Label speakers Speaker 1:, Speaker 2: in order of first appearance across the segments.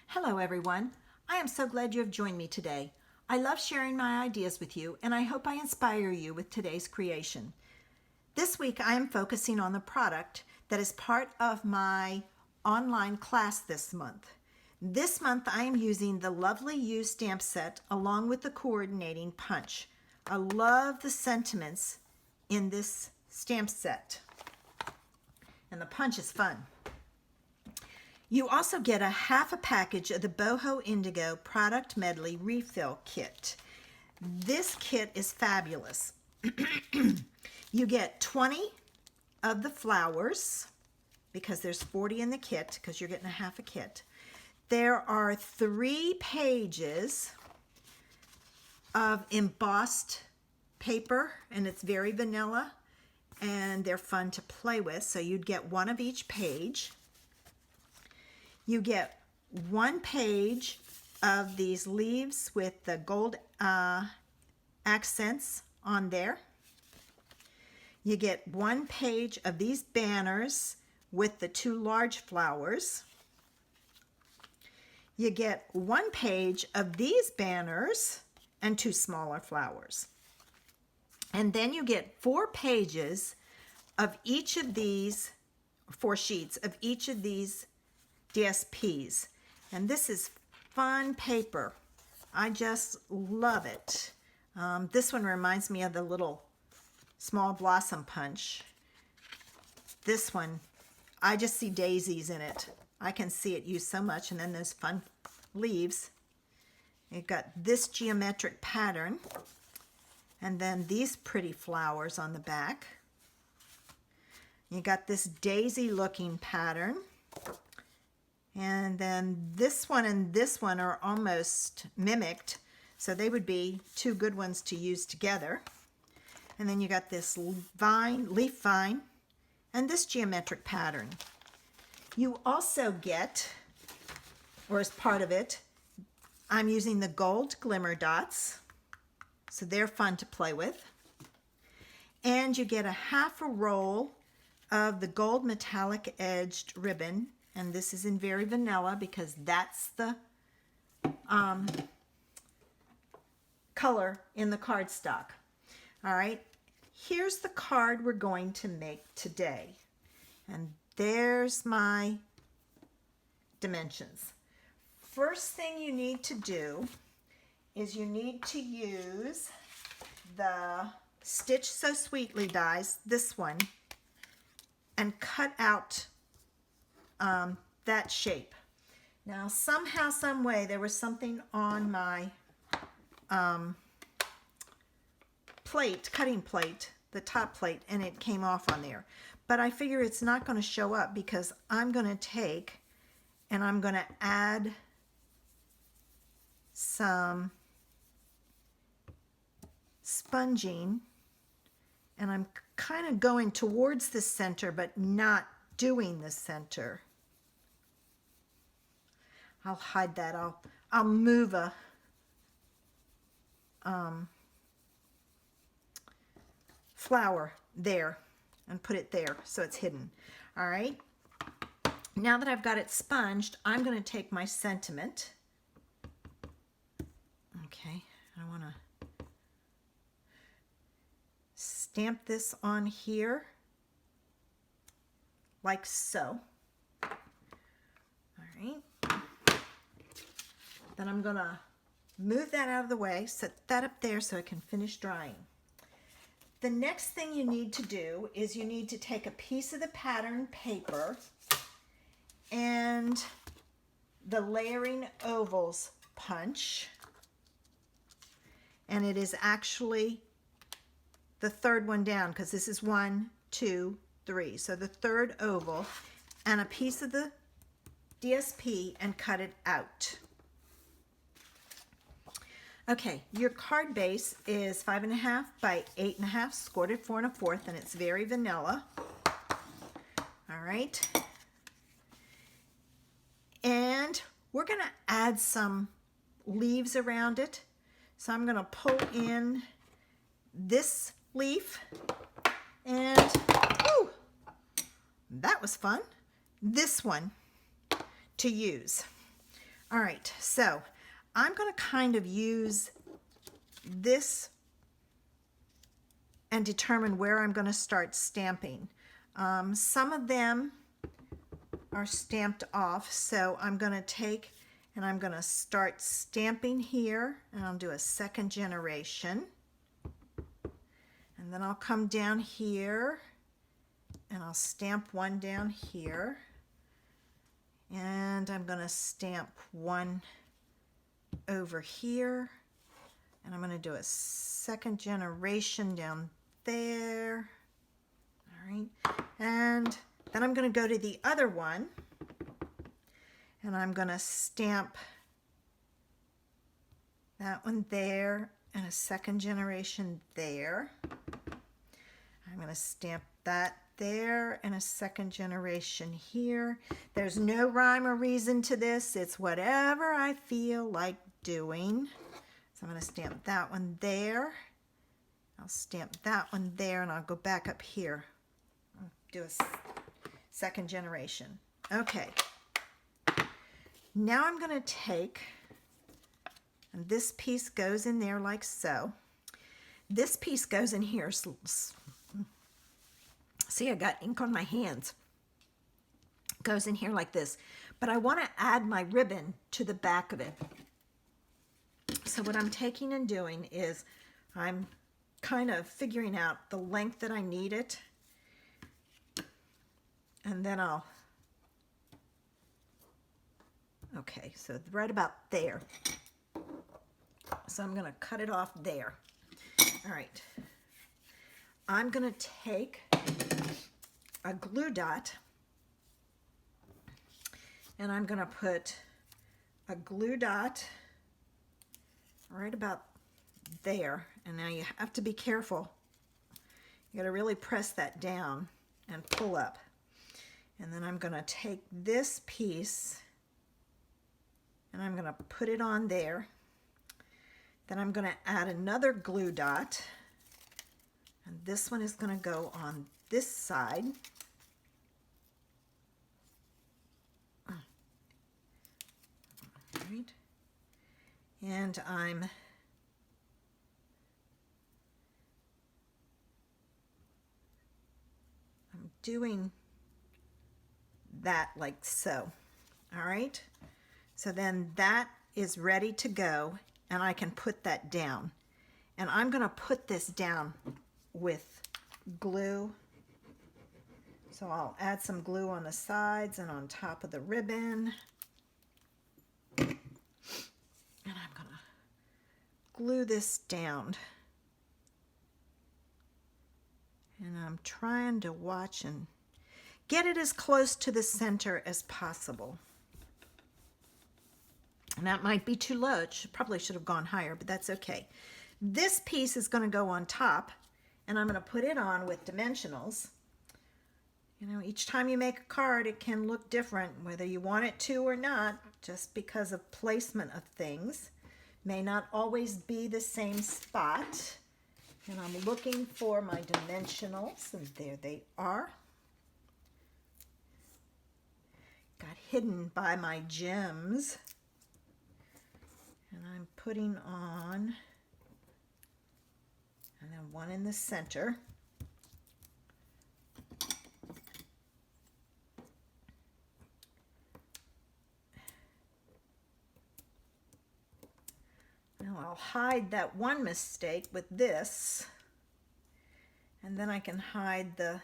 Speaker 1: Hello everyone. I am so glad you have joined me today. I love sharing my ideas with you and I hope I inspire you with today's creation. This week I am focusing on the product that is part of my online class this month. This month I am using the lovely used stamp set along with the coordinating punch. I love the sentiments in this stamp set and the punch is fun. You also get a half a package of the Boho Indigo Product Medley Refill Kit. This kit is fabulous. You get 20 of the flowers because there's 40 in the kit because you're getting a half a kit. There are 3 pages of embossed paper and it's very vanilla and they're fun to play with. So you'd get 1 of each page. You get 1 page of these leaves with the gold accents on there. You get 1 page of these banners with the 2 large flowers. You get 1 page of these banners and 2 smaller flowers. And then you get 4 pages of each of these, 4 sheets of each of these DSPs, and this is fun paper. I just love it. This one reminds me of the little small blossom punch. This one, I just see daisies in it. I can see it used so much, and then those fun leaves. You've got this geometric pattern, and then these pretty flowers on the back. You got this daisy looking pattern. And then this one and this one are almost mimicked, so they would be 2 good ones to use together. And then you got this vine, leaf vine, and this geometric pattern. You also get, or as part of it, I'm using the gold glimmer dots, so they're fun to play with. And you get a half a roll of the gold metallic edged ribbon. And this is in very vanilla because that's the color in the cardstock. All right, here's the card we're going to make today. And there's my dimensions. First thing you need to do is you need to use the Stitch So Sweetly dies, this one, and cut out that shape. Now somehow, some way, there was something on my plate, cutting plate, the top plate, and it came off on there. But I figure it's not going to show up because I'm going to take and I'm going to add some sponging, and I'm kind of going towards the center but not doing the center. I'll hide that. I'll move a flower there and put it there so it's hidden. All right. Now that I've got it sponged, I'm going to take my sentiment. Okay, I want to stamp this on here like so. All right. Then I'm going to move that out of the way, set that up there so it can finish drying. The next thing you need to do is you need to take a piece of the pattern paper and the layering ovals punch, and it is actually the 3rd one down because this is 1, 2, 3. So the 3rd oval, and a piece of the DSP and cut it out. Okay, your card base is 5.5 by 8.5, scored at 4 1/4, and it's very vanilla. All right. And we're going to add some leaves around it. So I'm going to pull in this leaf, and woo, that was fun. This one to use. All right, so I'm going to kind of use this and determine where I'm going to start stamping. Some of them are stamped off, so I'm going to take and I'm going to start stamping here, and I'll do a second generation. And then I'll come down here and I'll stamp one down here. And I'm going to stamp one over here. And I'm going to do a second generation down there. All right. And then I'm going to go to the other one. And I'm going to stamp that one there and a second generation there. I'm going to stamp that there and a second generation here. There's no rhyme or reason to this. It's whatever I feel like doing. So I'm going to stamp that one there. I'll stamp that one there, and I'll go back up here. I'll do a second generation. Okay. Now I'm going to take, and this piece goes in there like so. This piece goes in here. See, I got ink on my hands. Goes in here like this. But I want to add my ribbon to the back of it. So what I'm taking and doing is I'm kind of figuring out the length that I need it. And then okay, so right about there. So I'm going to cut it off there. All right. I'm going to take a glue dot and I'm going to put a glue dot right about there. And now you have to be careful. You got to really press that down and pull up. And then I'm going to take this piece and I'm going to put it on there. Then I'm going to add another glue dot, and this one is going to go on this side. All right. And I'm doing that like so. All right. So then that is ready to go, and I can put that down. And I'm going to put this down with glue. So I'll add some glue on the sides and on top of the ribbon. And I'm going to glue this down. And I'm trying to watch and get it as close to the center as possible. And that might be too low. It probably should have gone higher, but that's okay. This piece is going to go on top, and I'm going to put it on with dimensionals. You know, each time you make a card, it can look different, whether you want it to or not, just because of placement of things. May not always be the same spot. And I'm looking for my dimensionals, and there they are. Got hidden by my gems. And I'm putting on, and then one in the center. Now I'll hide that one mistake with this, and then I can hide the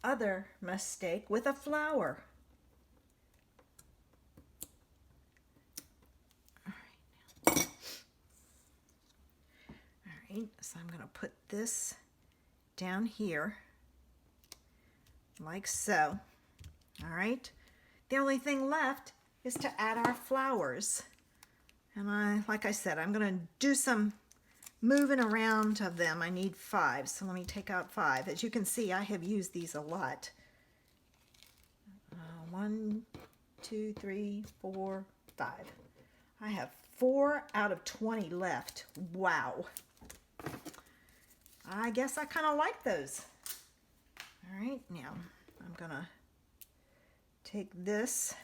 Speaker 1: other mistake with a flower. So I'm going to put this down here like so. All right. The only thing left is to add our flowers. And like I said, I'm going to do some moving around of them. I need 5. So let me take out 5. As you can see, I have used these a lot. 1, 2, 3, 4, 5. I have 4 out of 20 left. Wow. I guess I kind of like those. All right, now I'm gonna take this,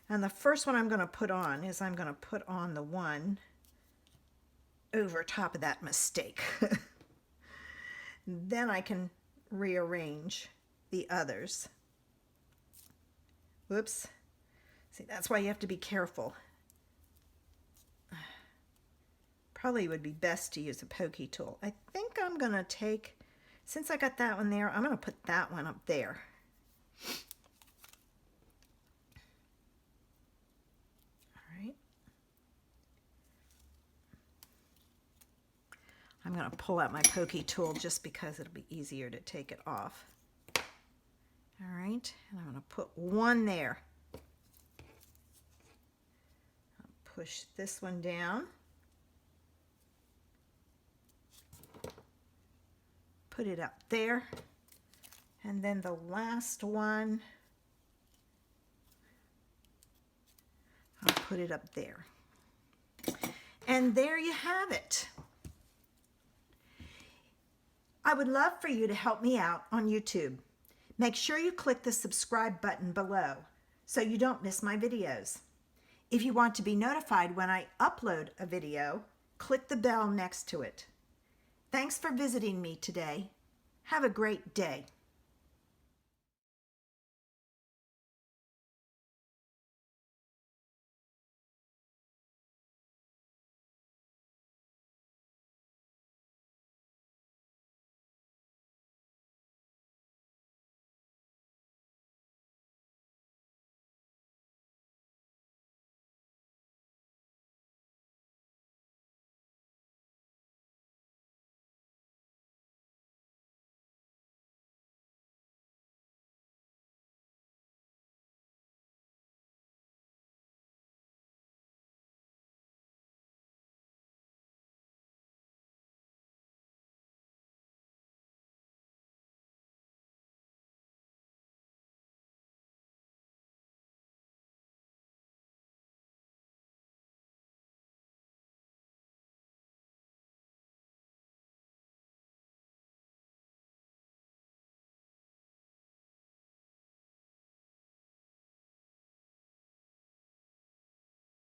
Speaker 1: And the first one I'm going to put on is I'm going to put on the one over top of that mistake. Then I can rearrange the others. Whoops. See, that's why you have to be careful. Probably would be best to use a pokey tool. I think I'm going to take, since I got that one there, I'm going to put that one up there. All right. I'm going to pull out my pokey tool just because it'll be easier to take it off. All right, and I'm going to put one there. I'll push this one down. Put it up there. And then the last one, I'll put it up there. And there you have it. I would love for you to help me out on YouTube. Make sure you click the subscribe button below so you don't miss my videos. If you want to be notified when I upload a video, click the bell next to it. Thanks for visiting me today. Have a great day.